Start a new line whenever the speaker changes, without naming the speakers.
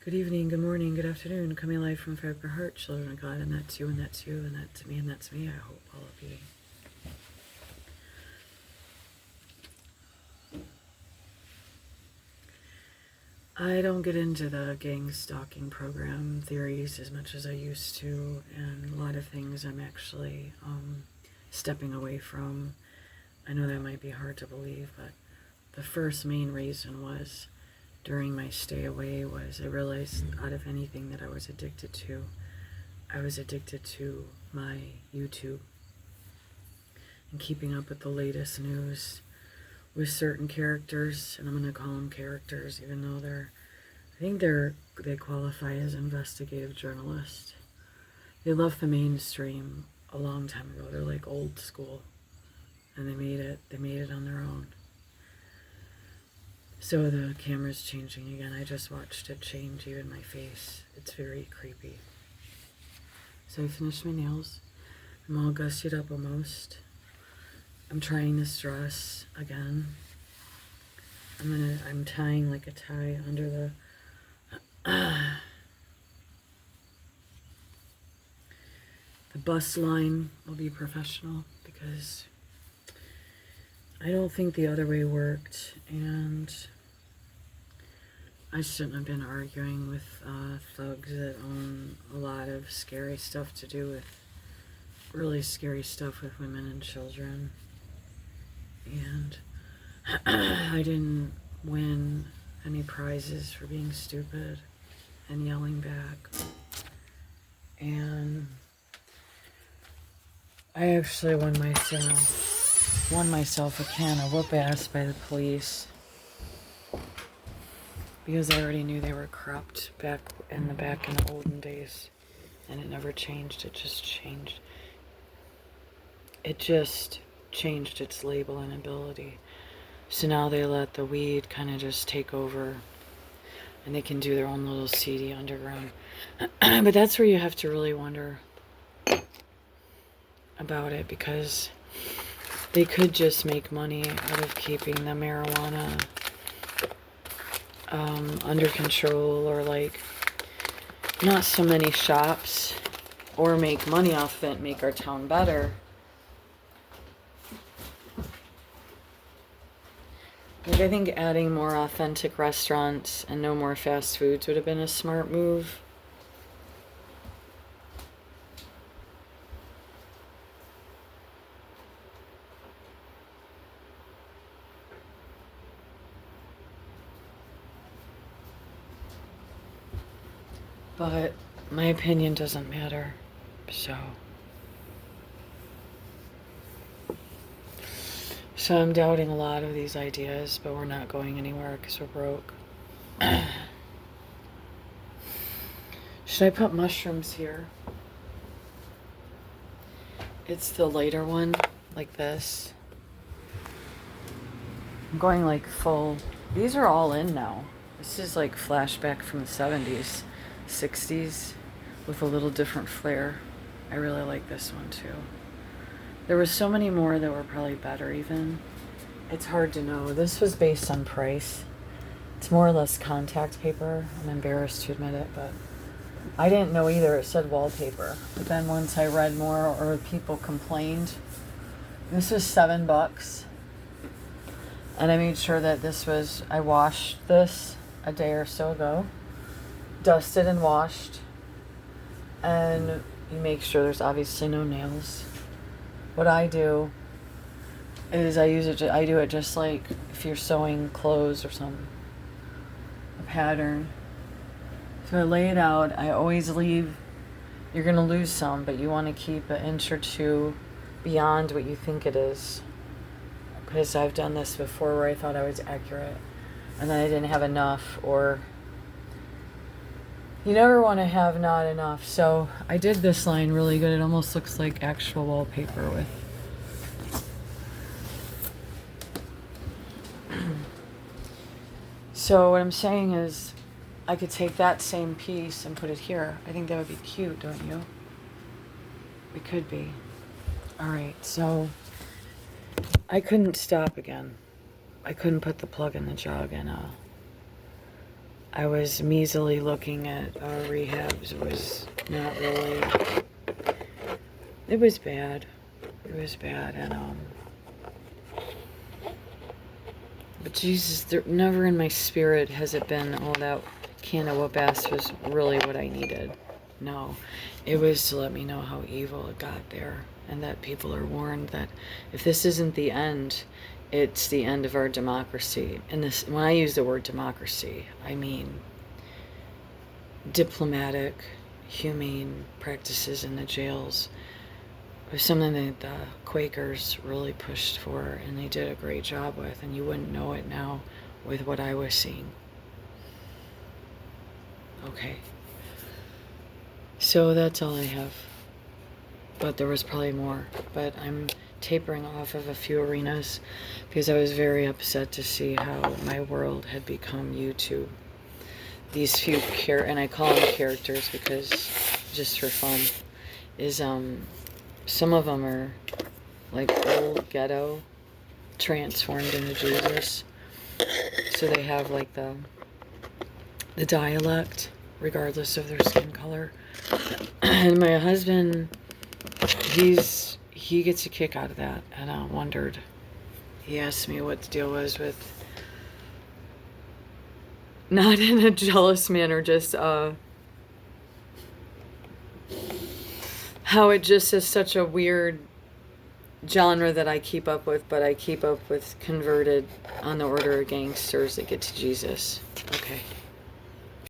Good evening, good morning, good afternoon. Coming live from Fairport Heart, children of God, and that's you, and that's you, and that's me, and that's me. I hope all of you. I don't get into the gang stalking program theories as much as I used to, and a lot of things I'm actually stepping away from. I know that might be hard to believe, but the first main reason was during my stay away was I realized out of anything that I was addicted to, I was addicted to my YouTube and keeping up with the latest news with certain characters, and I'm going to call them characters even though they qualify as investigative journalists. They left the mainstream a long time ago. They're like old school, and they made it on their own. So the camera's changing again. I just watched it change, even my face. It's very creepy. So I finished my nails. I'm all gussied up almost. I'm trying this dress again. I'm tying like a tie under the the bust line. Will be professional because I don't think the other way worked, and I shouldn't have been arguing with thugs that own a lot of scary stuff to do with really scary stuff with women and children. And I didn't win any prizes for being stupid and yelling back. And I actually won myself a can of whoop ass by the police because I already knew they were corrupt back in the olden days, and it never changed. It just changed its label and ability. So now they let the weed kind of just take over, and they can do their own little seedy underground. But that's where you have to really wonder about it, because they could just make money out of keeping the marijuana under control, or like not so many shops, or make money off it and make our town better. Like, I think adding more authentic restaurants and no more fast foods would have been a smart move. But my opinion doesn't matter, so I'm doubting a lot of these ideas, but we're not going anywhere because we're broke. Should I put mushrooms here? It's the lighter one, like this. I'm going like full. These are all in now. This is like flashback from the 70s, 60s, with a little different flair. I really like this one too. There were so many more that were probably better even. It's hard to know. This was based on price. It's more or less contact paper. I'm embarrassed to admit it, but I didn't know either. It said wallpaper. But then once I read more, or people complained, this was $7. And I made sure that I washed this a day or so ago. Dusted and washed. And you make sure there's obviously no nails. What I do is I do it just like if you're sewing clothes or something. A pattern. So I lay it out. I always leave, you're going to lose some, but you want to keep an inch or two beyond what you think it is. Because I've done this before where I thought I was accurate, and then I didn't have enough, or you never want to have not enough. So I did this line really good. It almost looks like actual wallpaper with so what I'm saying is I could take that same piece and put it here. I think that would be cute, don't you? It could be. All right, so I couldn't stop again. I couldn't put the plug in the jug, and I was measly looking at rehabs. It was not really. It was bad. It was bad, and but Jesus, there, never in my spirit has it been, oh, that can of whoop ass was really what I needed. No, it was to let me know how evil it got there, and that people are warned that if this isn't the end, it's the end of our democracy. And this, when I use the word democracy, I mean diplomatic, humane practices in the jails. It was something that the Quakers really pushed for, and they did a great job with, and you wouldn't know it now with what I was seeing. Okay. So that's all I have. But there was probably more. But I'm tapering off of a few arenas because I was very upset to see how my world had become YouTube. These few and I call them characters because just for fun, is some of them are like old ghetto transformed into Jesus. So they have like the dialect regardless of their skin color. And my husband, he gets a kick out of that, and I wondered. He asked me what the deal was with, not in a jealous manner, just how it just is such a weird genre that I keep up with, but I keep up with converted on the order of gangsters that get to Jesus. Okay.